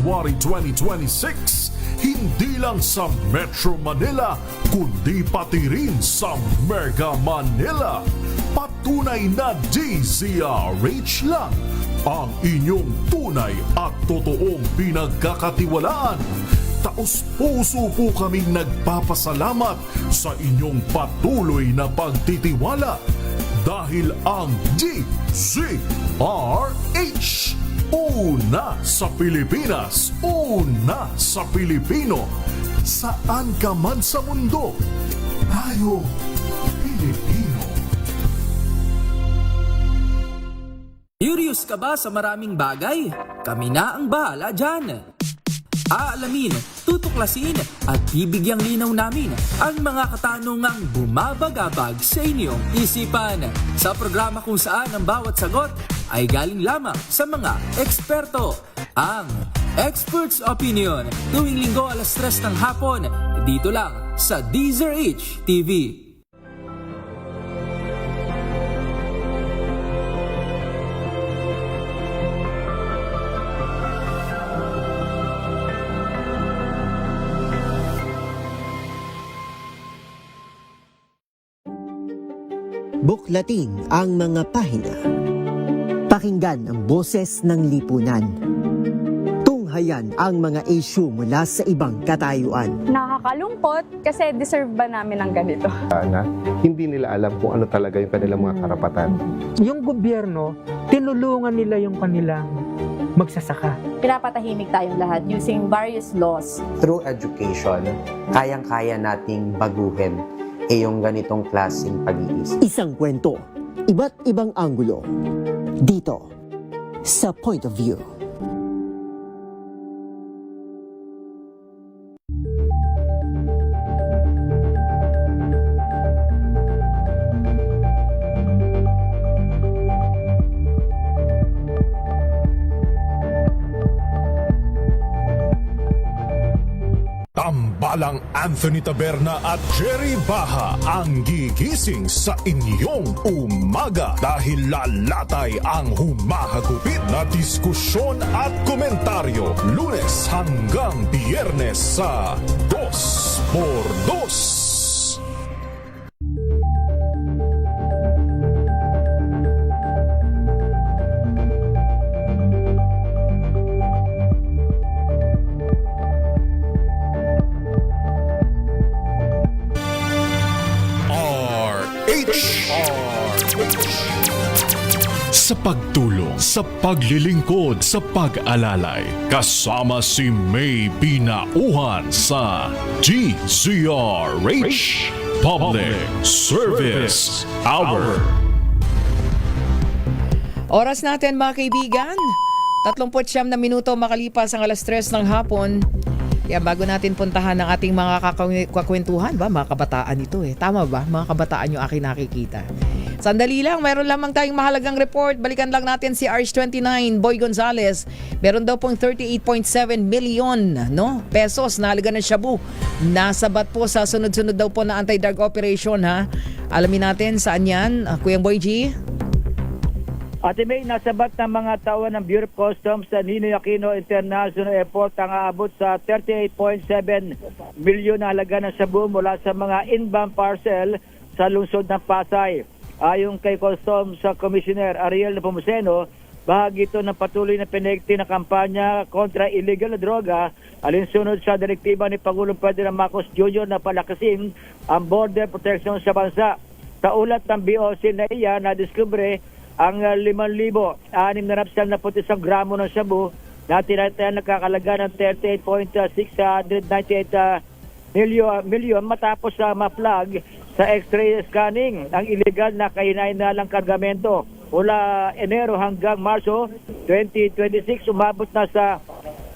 January 2026, hindi lang sa Metro Manila, kundi pati rin sa Mega Manila. Patunay na DZRH lang ang inyong tunay at totoong pinagkakatiwalaan. Taos-puso po kaming nagpapasalamat sa inyong patuloy na pagtitiwala dahil ang DZRH, una sa Pilipinas, una sa Pilipino. Saan ka man sa mundo, tayo Pilipino. Curious ka ba sa maraming bagay? Kami na ang bahala dyan. Aalamin, tutuklasin at bibigyang linaw namin ang mga katanungang bumabagabag sa inyong isipan. Sa programa kung saan ang bawat sagot ay galing lamang sa mga eksperto. Ang Expert's Opinion, tuwing linggo alas 3 ng hapon, dito lang sa DZRH TV. Buklatin ang mga pahina. Pakinggan ang boses ng lipunan. Tunghayan ang mga issue mula sa ibang katayuan. Nakakalungkot kasi deserve ba namin ng ganito? Na hindi nila alam kung ano talaga yung kanilang mga karapatan. Yung gobyerno, tinulungan nila yung kanilang magsasaka. Pinapatahimik tayong lahat using various laws. Through education, kayang-kaya nating baguhin yung ganitong klaseng pag-iisip. Isang kwento, iba't ibang anggulo. Dito, sa Point of View. Tambalang Anthony Taberna at Jerry Baha ang gigising sa inyong umaga dahil lalatay ang humahagupit na diskusyon at komentaryo Lunes hanggang Biyernes sa 2x2. Sa pagtulong, sa paglilingkod, sa pag-alalay, kasama si May Binauhan sa DZRH Public Service Hour. Oras natin mga kaibigan, 39 na minuto makalipas ang alas 3 ng hapon. Kaya bago natin puntahan ang ating mga kakwentuhan, mga kabataan ito Tama ba? Mga kabataan yung aking nakikita. Sandali lang, mayroon lamang tayong mahalagang report. Balikan lang natin si RH29, Boy Gonzales. Meron daw pong 38.7 million pesos na halaga ng shabu. Nasabat po sa sunod-sunod daw po na anti-drug operation Alamin natin saan yan, Kuya Boy G. Ate May, nasabat ng mga tao ng Bureau of Customs sa Ninoy Aquino International Airport ang aabot sa 38.7 milyon na halaga ng shabu mula sa mga inbound parcel sa lungsod ng Pasay. Ayon kay Customs Commissioner Ariel Nepomuceno, bahagi ito ng patuloy na pinigti na kampanya kontra illegal na droga alinsunod sa direktiba ni Pangulong Ferdinand Marcos Jr. na palakasin ang border protection sa bansa. Sa ulat ng BOC na iya, na-discover ang 5,691 gramo ng shabu na tinatayan nakakalaga ng 38.698 milyon matapos sa ma-flag sa X-ray scanning ang illegal na kahinahinalang kargamento. Mula Enero hanggang Marso 2026, umabot na sa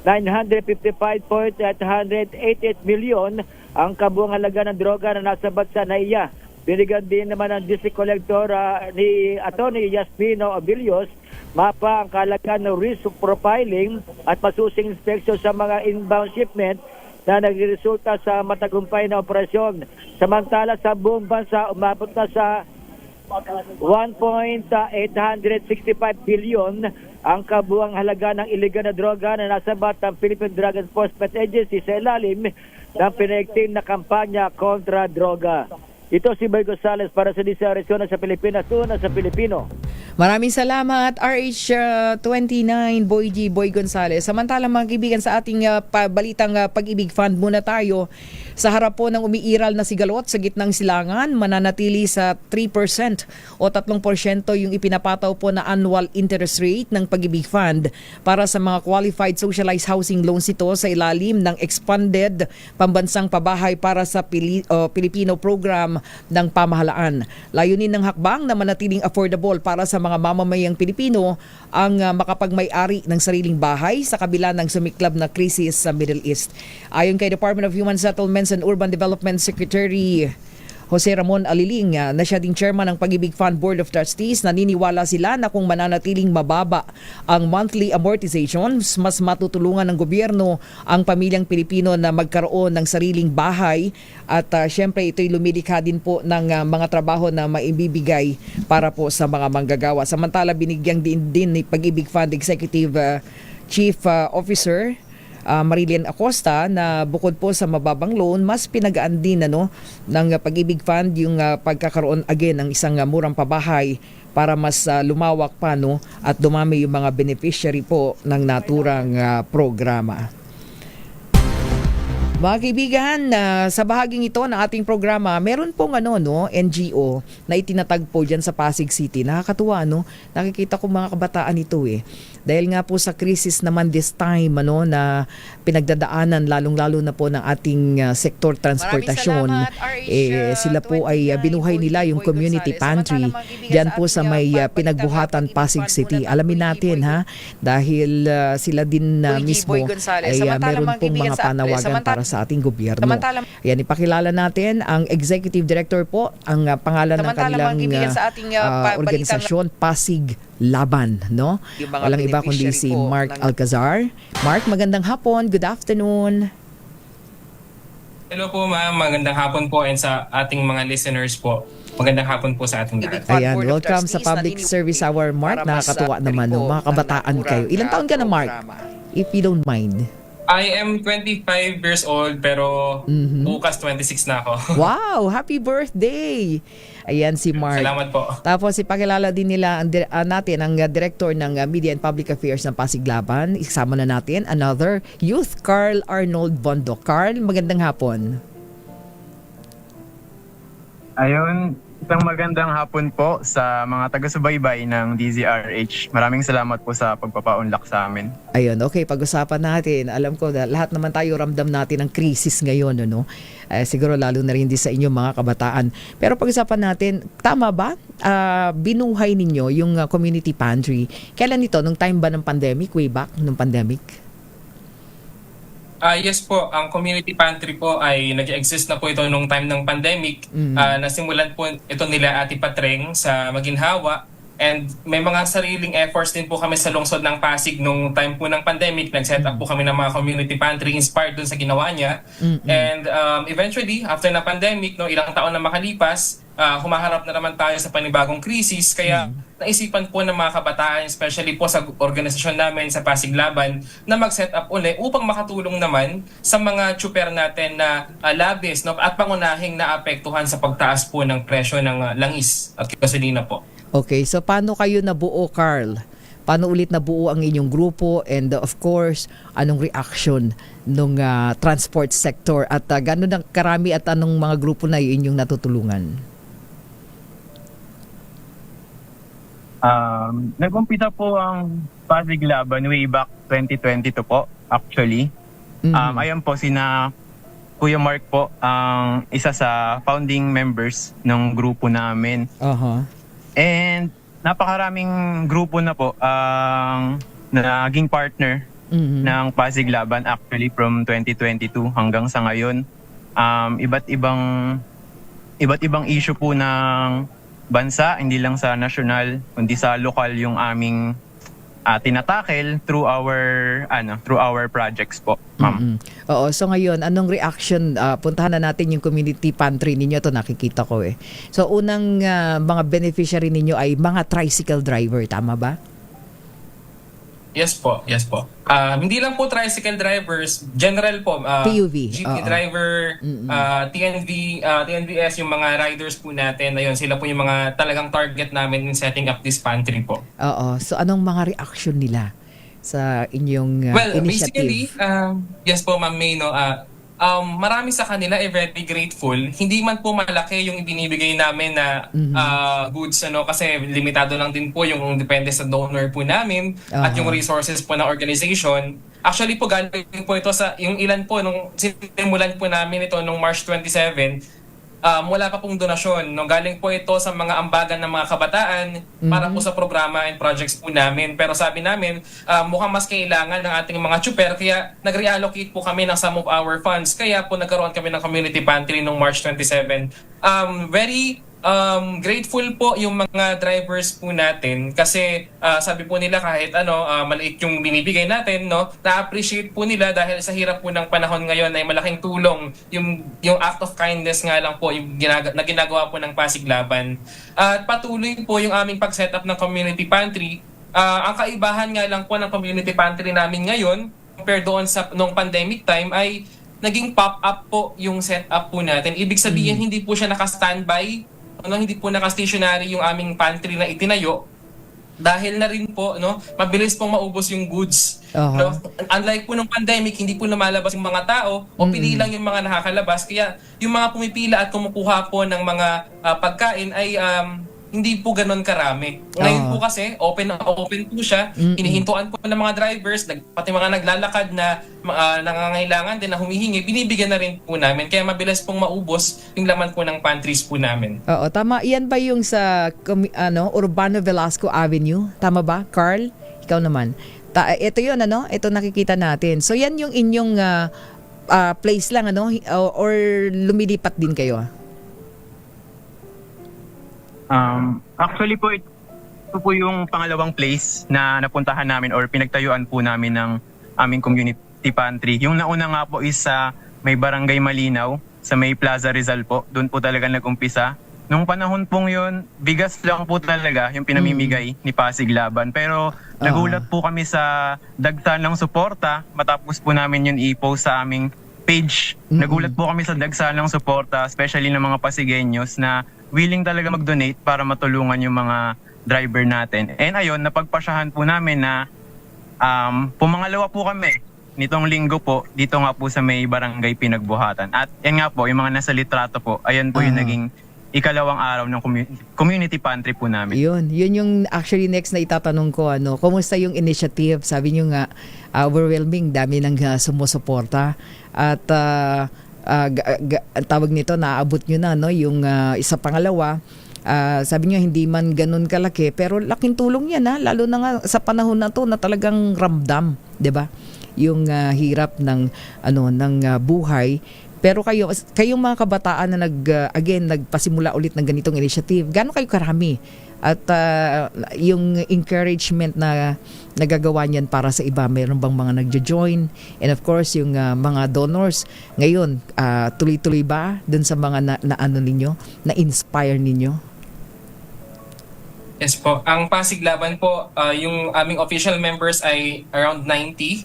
955.888 milyon ang kabuang halaga ng droga na nasabat sa NAIA. Binigyan din naman ng District Collector ni Atty. Yasmino Abilios mapa ang kahalagaan ng risk profiling at masusing inspection sa mga inbound shipment na nagresulta sa matagumpay na operasyon. Samantala sa buong bansa, umabot na sa 1.865 billion ang kabuang halaga ng iligal na droga na nasabat ng Philippine Drug Enforcement Agency sa ilalim ng pinaigting na kampanya kontra droga. Ito si Boy Gonzales para sa DCRS na sa Pilipinas, una sa Pilipino. Maraming salamat, RH29 Boy Gonzales. Samantala mga kaibigan, sa ating balitang Pag-ibig Fund muna tayo. Sa harap po ng umiiral na sigalot sa gitnang silangan, mananatili sa 3% o 3% yung ipinapataw po na annual interest rate ng Pag-ibig Fund para sa mga qualified socialized housing loans ito sa ilalim ng expanded pambansang pabahay para sa Pilipino program ng pamahalaan. Layunin ng hakbang na manatiling affordable para sa mga mamamayang Pilipino ang makapagmay-ari ng sariling bahay sa kabila ng sumiklab na krisis sa Middle East. Ayon kay Department of Human Settlements and Urban Development Secretary Jose Ramon Aliling na siya ding chairman ng Pag-ibig Fund Board of Trustees, naniniwala sila na kung mananatiling mababa ang monthly amortizations, mas matutulungan ng gobyerno ang pamilyang Pilipino na magkaroon ng sariling bahay at syempre ito'y lumilikha din po ng mga trabaho na maibibigay para po sa mga manggagawa. Samantala binigyan din ni Pag-ibig Fund Executive Chief Officer Marilyn Acosta na bukod po sa mababang loan, mas pinagaan din ng Pag-ibig Fund yung pagkakaroon again ng isang murang pabahay para mas lumawak pa at dumami yung mga beneficiary po ng naturang programa. Mga kaibigan, sa bahaging ito ng ating programa, meron pong NGO na itinatag po dyan sa Pasig City. Nakakatuwa, nakikita ko mga kabataan ito Dahil nga po sa crisis naman this time na pinagdadaanan lalong-lalo na po ng ating sektor transportasyon. Sila po ay binuhay nila yung community pantry diyan po sa may pinagbuhatan Pasig City. Alamin natin dahil sila din mismo ay meron pong mga panawagan para sa ating gobyerno. Ayan, ipakilala natin ang Executive Director po, ang pangalan ng kanilang organisasyon, Pasig Laban, Walang iba kundi si Mark Alcazar. Mark, magandang hapon. Good afternoon. Hello po ma'am, magandang hapon po and sa ating mga listeners po. Magandang hapon po sa ating lahat. Ayan, welcome sa Public Service Hour, Mark. Nakakatuwa naman, mga kabataan kayo. Ilang taon ka na, Mark? If you don't mind. I am 25 years old pero bukas 26 na ako. Wow! Happy birthday! Ayan si Mark. Salamat po. Tapos ipakilala din nila natin ang Director ng Media and Public Affairs ng Pasig Laban. Isama na natin another youth, Carl Arnold Bondo. Carl, magandang hapon. Ayun, isang magandang hapon po sa mga taga-subaybay ng DZRH. Maraming salamat po sa pagpapaunlak sa amin. Ayun, okay, pag-usapan natin. Alam ko na lahat naman tayo ramdam natin ang krisis ngayon, siguro lalo na rin din sa inyo mga kabataan. Pero pag-usapan natin, tama ba? Binuhay ninyo yung community pantry. Kailan ito? Nung time ba ng pandemic? Way back nung pandemic? Yes po, ang community pantry po ay nag-exist na po ito nung time ng pandemic. Nasimulan po ito nila Ate Patreng sa Maginhawa. And may mga sariling efforts din po kami sa lungsod ng Pasig nung time po ng pandemic. Nag-set up po kami ng mga community pantry inspired dun sa ginawa niya. And eventually, after na pandemic, ilang taon na makalipas, humaharap na naman tayo sa panibagong krisis. Kaya naisipan po ng mga kabataan, especially po sa organisasyon namin sa Pasig Laban, na mag-set up uli upang makatulong naman sa mga tsuper natin na labis at pangunahing naapektuhan sa pagtaas po ng presyo ng langis at gasolina po. Okay, so paano kayo nabuo, Carl? Paano ulit nabuo ang inyong grupo? And of course, anong reaction ng transport sector? At gano'n ang karami at anong mga grupo na yun yung natutulungan? Nag-umpisa po ang Pasig Laban way back 2022 po, actually. Ayan po, sina Kuya Mark po, ang isa sa founding members ng grupo namin. And napakaraming grupo na po ang naging partner ng Pasig Laban actually from 2022 hanggang sa ngayon. Iba't ibang issue po ng bansa, hindi lang sa national, kundi sa lokal yung aming tinatakel through our projects po, ma'am. Oo, so ngayon, anong reaction? Puntahan na natin yung community pantry ninyo. Ito nakikita ko eh. So unang mga beneficiary ninyo ay mga tricycle driver, tama ba? Yes po. Hindi lang po tricycle drivers, general po, PUV, jeepney oo. driver, TNVS, yung mga riders po natin, ayun, sila po yung mga talagang target namin in setting up this pantry po. Oo. So anong mga reaction nila sa inyong Well, initiative? basically, yes po, Ma'am May, no, marami sa kanila ay very grateful. Hindi man po malaki yung ibinibigay namin na goods, kasi limitado lang din po yung depende sa donor po namin at yung resources po ng organization. Actually po, galing po ito sa yung ilan po, nung simulan po namin ito nung March 27, wala pa pong donasyon. No? Galing po ito sa mga ambagan ng mga kabataan para po sa programa and projects po namin. Pero sabi namin, mukhang mas kailangan ng ating mga chuper, kaya nag-reallocate po kami ng some of our funds. Kaya po nagkaroon kami ng community pantry noong March 27. Very grateful po yung mga drivers po natin kasi sabi po nila kahit maliit yung binibigay natin, no, na-appreciate po nila dahil sa hirap po ng panahon ngayon ay malaking tulong yung act of kindness nga lang po yung ginagawa po ng Pasig Laban. At patuloy po yung aming pag-setup ng community pantry. Ang kaibahan nga lang po ng community pantry namin ngayon compared doon sa nung pandemic time ay naging pop-up po yung setup po natin. Ibig sabihin hindi po siya naka-standby, hindi po naka-stationary yung aming pantry na itinayo dahil na rin po mabilis pong maubos yung goods. No? Unlike po nung pandemic, hindi po lumalabas yung mga tao o pili lang yung mga nakakalabas. Kaya yung mga pumipila at kumukuha po ng mga pagkain ay hindi po ganun karami. Ngayon po kasi, open po siya. Hinihintuan po ng mga drivers, pati mga naglalakad na nangangailangan din na humihingi, binibigyan na rin po namin. Kaya mabilis pong maubos yung laman po ng pantries po namin. Oo, tama. Iyan ba yung sa Urbano Velasco Avenue? Tama ba, Carl? Ikaw naman. Ito yun, ito nakikita natin. So yan yung inyong place lang, or lumilipat din kayo? Actually po, ito po yung pangalawang place na napuntahan namin or pinagtayuan po namin ng aming community pantry. Yung nauna nga po is sa may Barangay Malinaw, sa may Plaza Rizal po. Doon po talaga nag-umpisa. Nung panahon pong yun, bigas lang po talaga yung pinamimigay ni Pasig Laban. Pero nagulat po kami sa dagsa ng suporta matapos po namin yun i-post sa aming page. Nagulat po kami sa dagsa ng suporta, especially ng mga Pasigueños na willing talaga mag-donate para matulungan yung mga driver natin. And ayun, napagpasyahan po namin na pumangalawa po kami nitong linggo po, dito nga po sa may Barangay Pinagbuhatan. At yan nga po, yung mga nasa litrato po, ayan po yung naging ikalawang araw ng community pantry po namin. Yun yung actually next na itatanong ko, kumusta yung initiative? Sabi nyo nga, overwhelming, dami ng sumusuporta. At tawag nito, naaabot nyo na, yung isa pangalawa. Sabi nyo, hindi man ganun kalaki, pero laking tulong yan, lalo na nga sa panahon na to na talagang ramdam, 'di ba? Yung hirap ng buhay. Pero kayong mga kabataan na nagpasimula ulit ng ganitong initiative, gaano kayo karami? At yung encouragement na nagagawa niyan para sa iba, mayroon bang mga nagjo-join? And of course, yung mga donors, ngayon, tuloy-tuloy ba dun sa mga na-inspire ninyo? Yes po. Ang Pasig Laban po, yung aming official members ay around 90.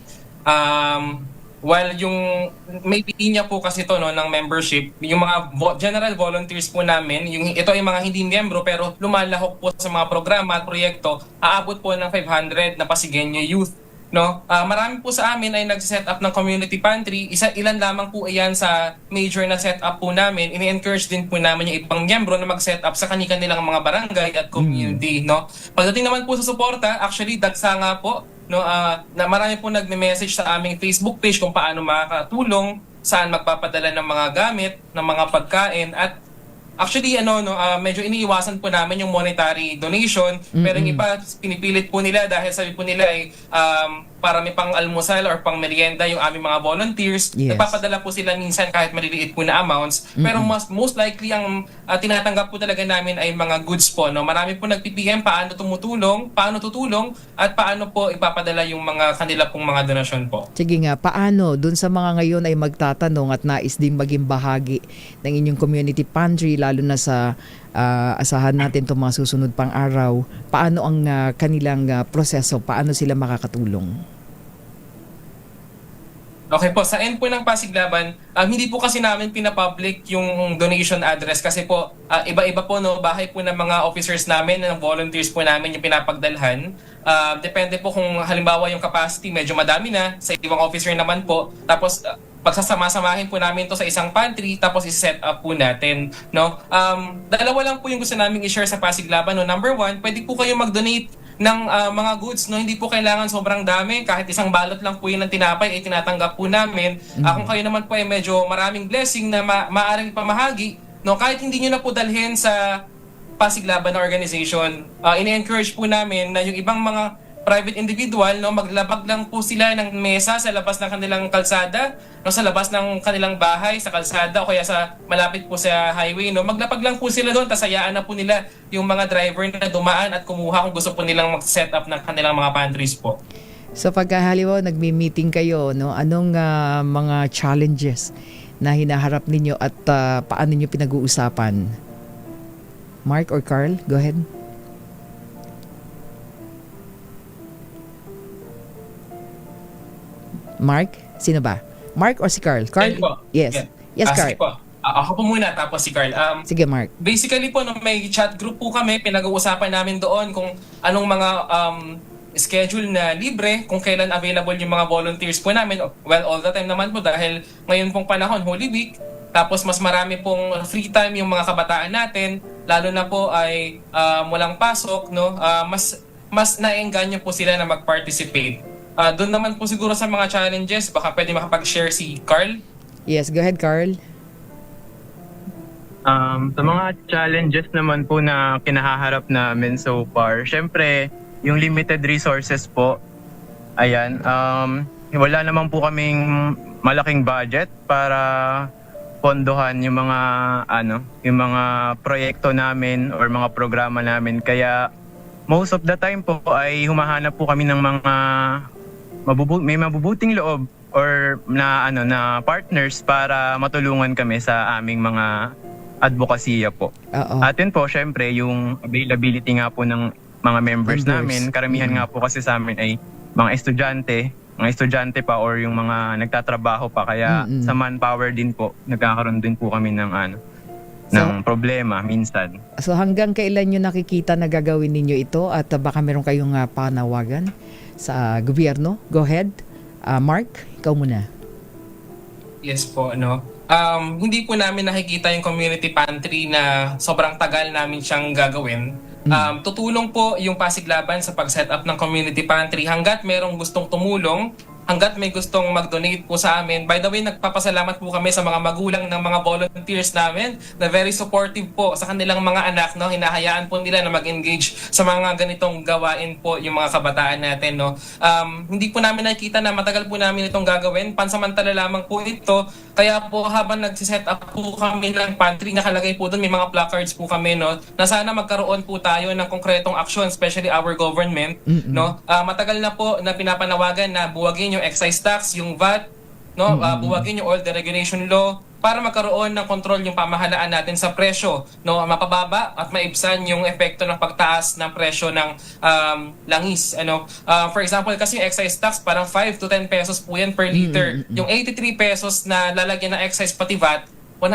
While yung may linya po kasi to ng membership, yung mga general volunteers po namin, ito ay mga hindi miyembro pero lumalahok po sa mga programa at proyekto, aabot po ng 500 na Pasigueño youth. Marami po sa amin ay nag-set up ng community pantry. Ilan lamang po iyan sa major na set up po namin. Ini-encourage din po namin yung ibang miyembro na mag-set up sa kanilang mga barangay at community. Pagdating naman po sa suporta, actually dagsa nga po, na marami po nagme-message sa aming Facebook page kung paano makakatulong, saan magpapadala ng mga gamit, ng mga pagkain, at actually medyo iniiwasan po namin yung monetary donation, pero yung iba pinipilit po nila dahil sabi po nila ay para may pang almusal or pang merienda yung aming mga volunteers. Yes. Nagpapadala po sila minsan kahit maliliit po na amounts. Pero most likely ang tinatanggap po talaga namin ay mga goods po. No? Marami po nag-PM paano tumutulong, paano tutulong, at paano po ipapadala yung mga kanila pong mga donasyon po. Sige nga, paano dun sa mga ngayon ay magtatanong at nais ding maging bahagi ng inyong community pantry, lalo na sa asahan natin itong mga susunod pang araw, paano ang kanilang proseso, paano sila makakatulong? Okay po, sa end po ng Pasiglaban, hindi po kasi namin pinapublic yung donation address kasi po iba-iba po, no, bahay po ng mga officers namin, ng volunteers po namin yung pinapagdalhan. Depende po kung halimbawa yung capacity medyo madami na, sa ibang officer naman po, tapos pagsasama-samahin po namin to sa isang pantry, tapos i-set up po natin, no. Dalawa lang po yung gusto namin i-share sa Pasiglaban, no. Number one, pwede po kayo mag-donate ng mga goods, no, hindi po kailangan sobrang dami, kahit isang balot lang po yun ng tinapay ay tinatanggap po namin. Kung kayo naman po ay medyo maraming blessing na maaaring pamahagi, no, kahit hindi nyo na po dalhin sa Pasiglaban na organization, ini-encourage po namin na yung ibang mga private individual, no, maglabag lang po sila ng mesa sa labas ng kanilang kalsada, no, sa labas ng kanilang bahay, sa kalsada o kaya sa malapit po sa highway, no, maglapag lang po sila doon, tas hayaan na po nila yung mga driver na dumaan at kumuha kung gusto po nilang mag-set up ng kanilang mga pantries po. So pagkahaliwa nagmi-meeting kayo, no, anong mga challenges na hinaharap ninyo at paano niyo pinag-uusapan? Mark or Carl, go ahead. Mark? Sino ba? Mark or si Carl? Carl? Po. Yes. Yeah. Yes, Carl. Sige po. Ako po muna, tapos si Carl. Sige, Mark. Basically po, no, may chat group po kami, pinag-uusapan namin doon kung anong mga schedule na libre, kung kailan available yung mga volunteers po namin. Well, all the time naman po dahil ngayon pong panahon, Holy Week, tapos mas marami pong free time yung mga kabataan natin, lalo na po ay walang pasok, no? Mas naengganyo po sila na mag-participate. Doon naman po siguro sa mga challenges, baka pwede makapag-share si Carl. Yes, go ahead, Carl. Sa mga challenges naman po na kinahaharap namin so far, syempre, yung limited resources po, ayan, wala naman po kaming malaking budget para pondohan yung mga yung mga proyekto namin or mga programa namin. Kaya most of the time po ay humahanap po kami ng mga may mabubuting loob or na partners para matulungan kami sa aming mga advokasya po. Atin po syempre yung availability nga po ng mga members namin. Karamihan nga po kasi sa amin ay mga estudyante pa or yung mga nagtatrabaho pa, kaya sa manpower din po nagkakaroon din po kami ng ng problema minsan. So hanggang kailan nyo nakikita na gagawin ninyo ito at baka meron kayong panawagan sa gobyerno? Go ahead. Mark, ikaw muna. Yes po, no. Hindi po namin nakikita yung community pantry na sobrang tagal namin siyang gagawin. Tutulong po yung Pasiglaban sa pag-set up ng community pantry hanggat merong gustong tumulong, hanggat may gustong mag-donate po sa amin. By the way, nagpapasalamat po kami sa mga magulang ng mga volunteers namin na very supportive po sa kanilang mga anak, no. Hinahayaan po nila na mag-engage sa mga ganitong gawain po yung mga kabataan natin, no. Hindi po namin nakikita na matagal po namin itong gagawin. Pansamantala lamang po ito. Kaya po habang nagsiset up po kami ng pantry, nakalagay po doon, may mga placards po kami, no, na sana magkaroon po tayo ng konkretong aksyon, especially our government, no. Matagal na po na pinapanawagan na buwagin yung excise tax, yung VAT, no, buwagin yung oil deregulation law para magkaroon ng kontrol yung pamahalaan natin sa presyo, no, mapababa at maibsan yung epekto ng pagtaas ng presyo ng langis, for example kasi yung excise tax parang 5 to 10 pesos po yan per liter. Yung 83 pesos na lalagyan ng excise pati VAT,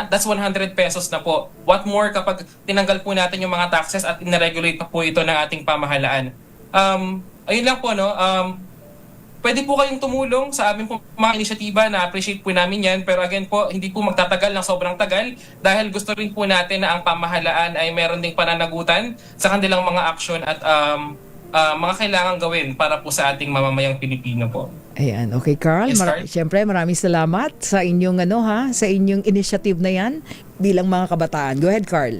that's 100 pesos na po. What more kapag tinanggal po natin yung mga taxes at inaregulate pa po ito ng ating pamahalaan. Ayun lang po, no. Pwede po kayong tumulong sa aming mga inisyatiba, na appreciate po namin yan. Pero again po, hindi po magtatagal ng sobrang tagal dahil gusto rin po natin na ang pamahalaan ay meron ding pananagutan sa kanilang mga aksyon at mga kailangan gawin para po sa ating mamamayang Pilipino po. Ayan, okay, Carl. Yes, Carl? Siyempre, maraming salamat sa inyong sa inyong initiative na yan bilang mga kabataan. Go ahead, Carl.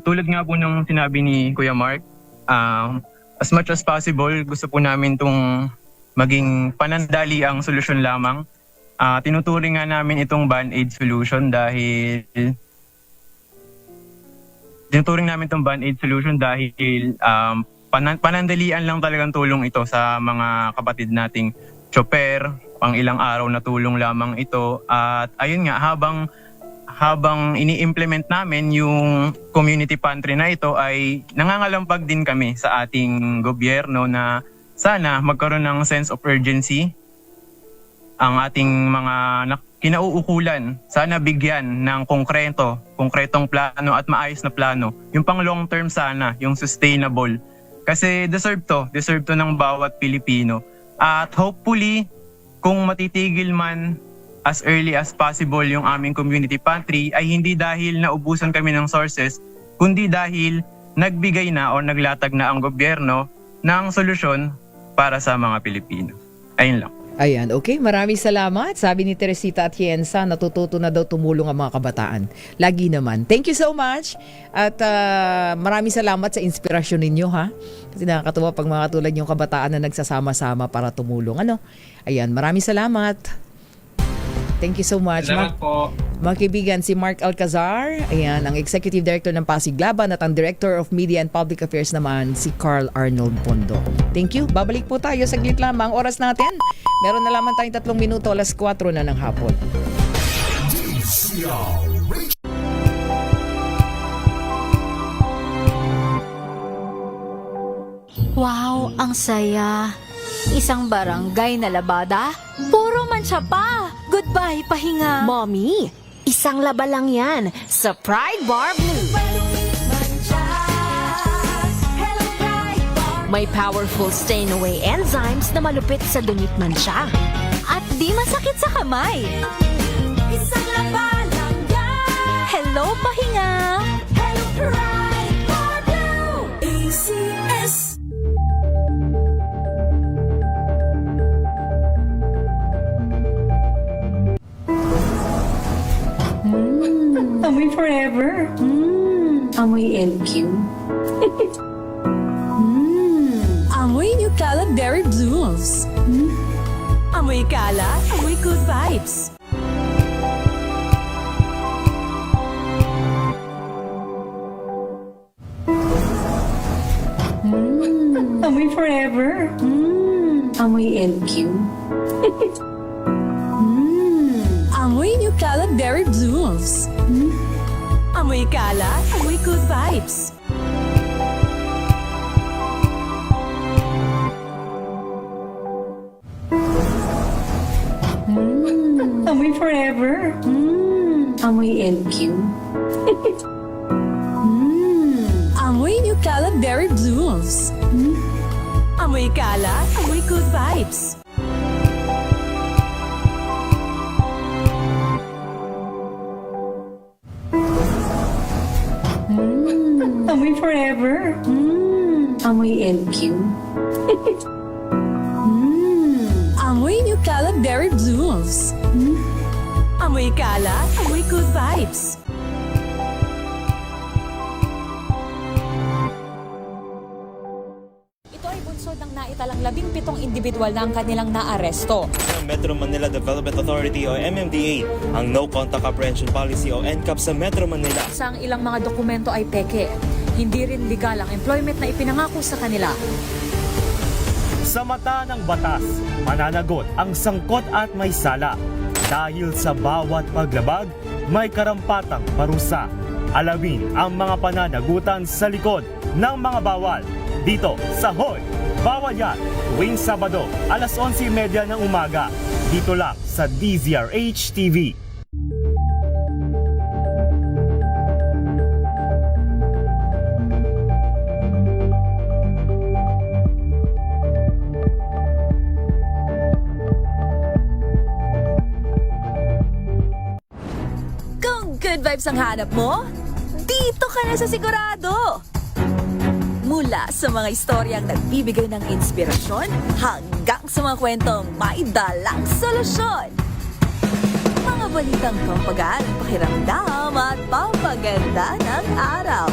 Tulad nga po ng sinabi ni Kuya Mark, as much as possible, gusto po namin itong maging panandali ang solusyon lamang. Tinuturing nga namin itong Band-Aid solution dahil panandalian lang talagang tulong ito sa mga kapatid nating chopper, pang ilang araw na tulong lamang ito. At ayun nga, habang ini-implement namin yung community pantry na ito ay nangangalampag din kami sa ating gobyerno na sana magkaroon ng sense of urgency ang ating mga kinauukulan. Sana bigyan ng konkretong plano at maayos na plano. Yung pang long term sana, yung sustainable. Kasi deserve to ng bawat Pilipino. At hopefully, kung matitigil man as early as possible yung aming community pantry, ay hindi dahil naubusan kami ng sources, kundi dahil nagbigay na o naglatag na ang gobyerno ng solusyon para sa mga Pilipino. Ayun lang. Ayan, okay. Maraming salamat. Sabi ni Teresita Atienza, natututo na daw tumulong ang mga kabataan. Lagi naman. Thank you so much. At maraming salamat sa inspirasyon ninyo, ha? Kasi nakakatuwa pag mga tulad yung kabataan na nagsasama-sama para tumulong. Ayan, maraming salamat. Thank you so much. Salamat po. Mga kaibigan, si Mark Alcazar, ayan, ang Executive Director ng Pasig Laban, at ang Director of Media and Public Affairs naman, si Carl Arnold Pondo. Thank you. Babalik po tayo saglit lamang. Oras natin, meron na lamang tayong 3 minuto, 4:00 na ng hapon. Wow, ang saya. Isang barangay na labada, puro mancha pa. Goodbye, pahinga. Mommy, isang laba lang yan sa Pride Bar Blue. May powerful stain-away enzymes na malupit sa dunit mancha. At di masakit sa kamay. Isang laba lang yan. Hello, pahinga. Hello, Pride Bar Blue. ACS. Amoy forever. Amoy LQ. Amoy New Cala Berry Blues. Amoy Cala, amoy good vibes. Amoy forever. Amoy LQ. Amoy New Cala Berry Blues. Amoy Cala, amoy good vibes. Amoy forever. Amoy LQ. Amoy New Cala Berry Blues. Amoy Cala, amoy good vibes. Amoy forever. Amoy LQ. Amoy New Cala Berry Blues. Amoy Cala, amoy good vibes. Ito ay bunsod ng naitalang 17 individual na ang kanilang naaresto. Metro Manila Development Authority o MMDA ang No Contact Apprehension Policy o NCAP sa Metro Manila. Sa ang ilang mga dokumento ay peke. Hindi rin legal ang employment na ipinangako sa kanila. Sa mata ng batas, mananagot ang sangkot at may sala. Dahil sa bawat paglabag, may karampatang parusa. Alamin ang mga pananagutan sa likod ng mga bawal. Dito sa Hoy! Bawal Yan! Tuwing Sabado, 11:30 ng umaga. Dito lang sa DZRH TV. Good vibes ang hanap mo? Dito ka na sa sigurado! Mula sa mga istoryang nagbibigay ng inspirasyon hanggang sa mga kwentong may dalang solusyon. Mga balitang pampagaan ang pakiramdam at pampaganda ng araw.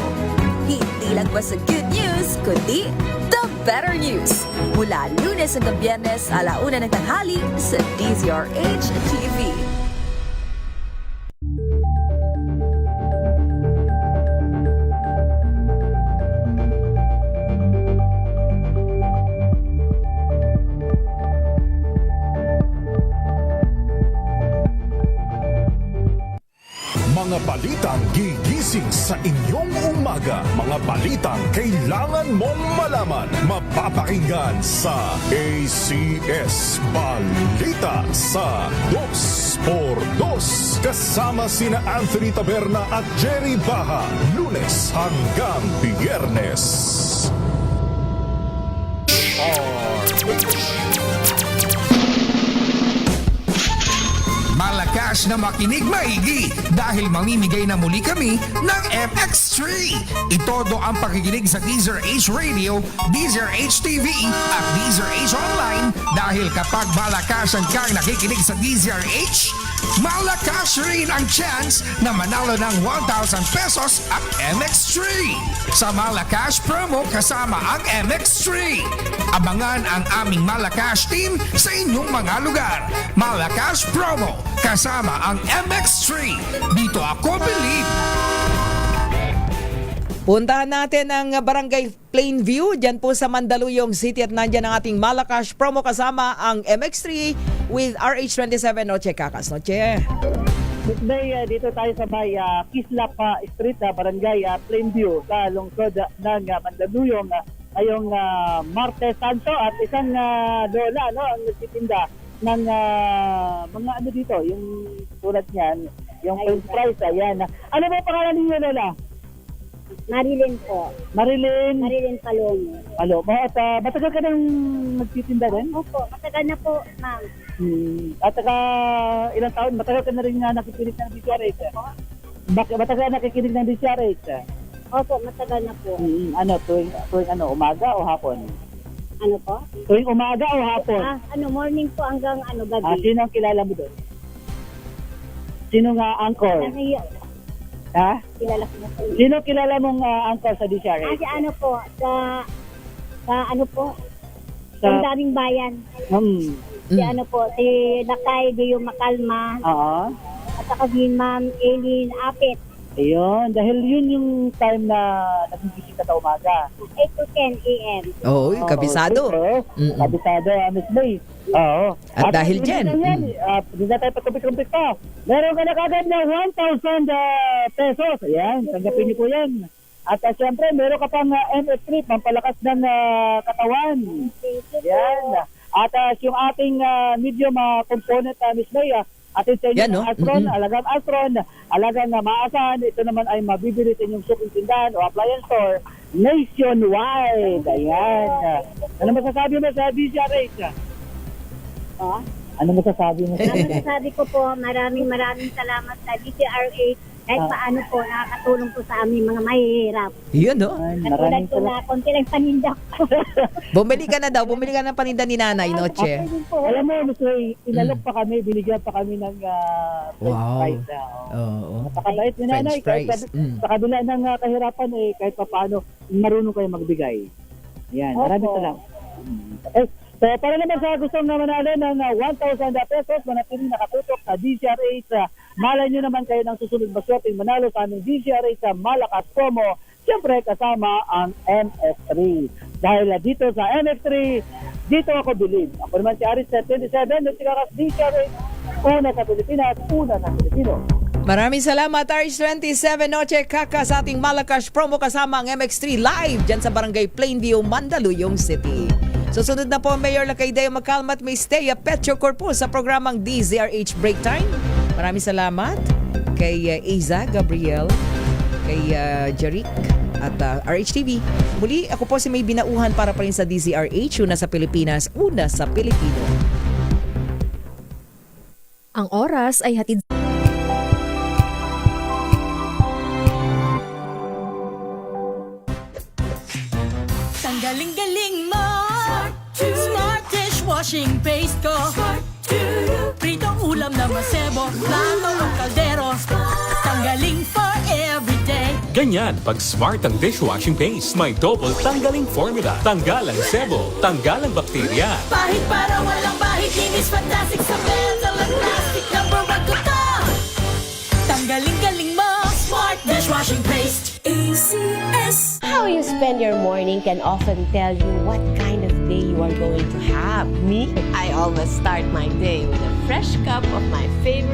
Hindi lang ba sa good news, kundi the better news. Mula Lunes hanggang Biyernes, 1:00 ng tanghali sa DZRH TV. Mga balitang gigising sa inyong umaga. Mga balitang kailangan mong malaman. Mapapakinggan sa ACS Balita sa 2x2. Kasama sina Anthony Taberna at Jerry Baha. Lunes hanggang Biyernes. Malakas na makinig maigi dahil mamimigay na muli kami ng MX3. Itodo ang pakikinig sa DZRH Radio, DZRH TV at DZRH Online dahil kapag malakasan kang nakikinig sa DZRH, malakas rin ang chance na manalo ng 1,000 pesos at MX3. Sa Malakas promo kasama ang MX3. Abangan ang aming Malakas team sa inyong mga lugar. Malakas promo kasama ang MX3. Dito ako believe. Puntahan natin ang Barangay Plainview, dyan po sa Mandaluyong City at nandyan ang ating Malakas promo kasama ang MX3 with RH27 Noche Kakas. Noche. Today, dito tayo sa may Kislap Street, Barangay Plainview sa lungsod ng Mandaluyong ngayong Martes Santo at isang lola ang nagtitinda ng mga ano dito, yung tulad niyan, yung french fries, ayan. Ano ba pangalan niyo, lola? Marilyn po. Marilyn Palomo. Palomo. At matagal ka nang nagtitinda rin? Opo, matagal na po, ma'am. At ilang taon, matagal ka na rin nakikinig ng DCRH? Matagal nakikinig ng DCRH? Opo, matagal na po. Tuwing umaga o hapon? Ano po? Tuwing umaga o hapon? Morning po hanggang gabi. Sino ang kilala mo doon? Sino nga anchor? Ha? Kilala ko na po. Sino kilala mong anchor sa DCRH? Si ano po, sa ano po? Sa daming bayan. Si ano po, si Lakay Dio Makalma. Oo. At saka si Ma'am Eileen Apit. Ayun, dahil yun yung time na nagigising ka sa umaga. 8 to 10 a.m. Oo, kabisado. Kabisado, Miss May. Oo. At dahil dyan. Hindi na tayo patumpik-tumpik pa. Meron ka na kagad na 1,000 pesos. Ayan, tanggapin niyo po yan. At syempre, meron ka pang MX3, pampalakas ng katawan. Ayan. At yung ating medium component, Miss May, atin sa inyo, Astron, alagang maasahan, ito naman ay mabibili sa inyong suking tindahan o appliance store nationwide. Ayan. Ano masasabi mo sa DCRH? Ano masasabi mo? Ang masasabi ko po, maraming salamat sa DCRH. Kahit paano po, nakakatulong po sa aming mga mahihirap. Yun, no? Katulad ko na, konti lang paninda ko. Bumili ka ng paninda ni Nanay, Noche. Alam mo, Miss Ray, inalok pa kami, binigyan pa kami ng french fries. Oo. Napakabait ni Nanay. Sa kabila ng kahirapan, kahit pa paano, marunong kayo magbigay. Yan, maraming salamat. So, para naman sa gustong manalo ng 1,000 pesos, manatiling nakatutok sa DCRH. Malay nyo naman kayo ng susunod maswerte manalo sa aming DCRH sa Malakas promo. Siyempre, kasama ang MX3. Dahil dito sa MX3, dito ako believe. Ako naman si Aris 27, nagsigakas DCRH. Una sa Pilipinas, una sa Pilipino. Maraming salamat, RH27 Noche Kaka sa ating Malakas promo kasama ang MX3 live dyan sa Barangay Plainview, Mandaluyong City. Susunod na po Mayor Lacaydeo Macalma at Miss Thea Petro Corpus sa programang DZRH Break Time. Maraming salamat kay Aiza Gabriel, kay Jeric at RHTV. Muli, ako po si May Binauhan para pa rin sa DZRH, una sa Pilipinas, una sa Pilipino. Ang oras ay hatid galing-galing mo. Smart dishwashing paste ko. Pritong ulam na masebo, plato o kaldero. Tanggaling for everyday. Ganyan pag Smart ang dishwashing paste. May double tanggaling formula. Tanggal ang sebo, tanggal ang bakterya. Pahit para walang bahid, linis fantastic sa metal at plastic. Number 1 ko to. Tanggaling-galing mo, Smart dishwashing paste. ACS. How you spend your morning can often tell you what kind of day you are going to have. Me, I always start my day with a fresh cup of my favorite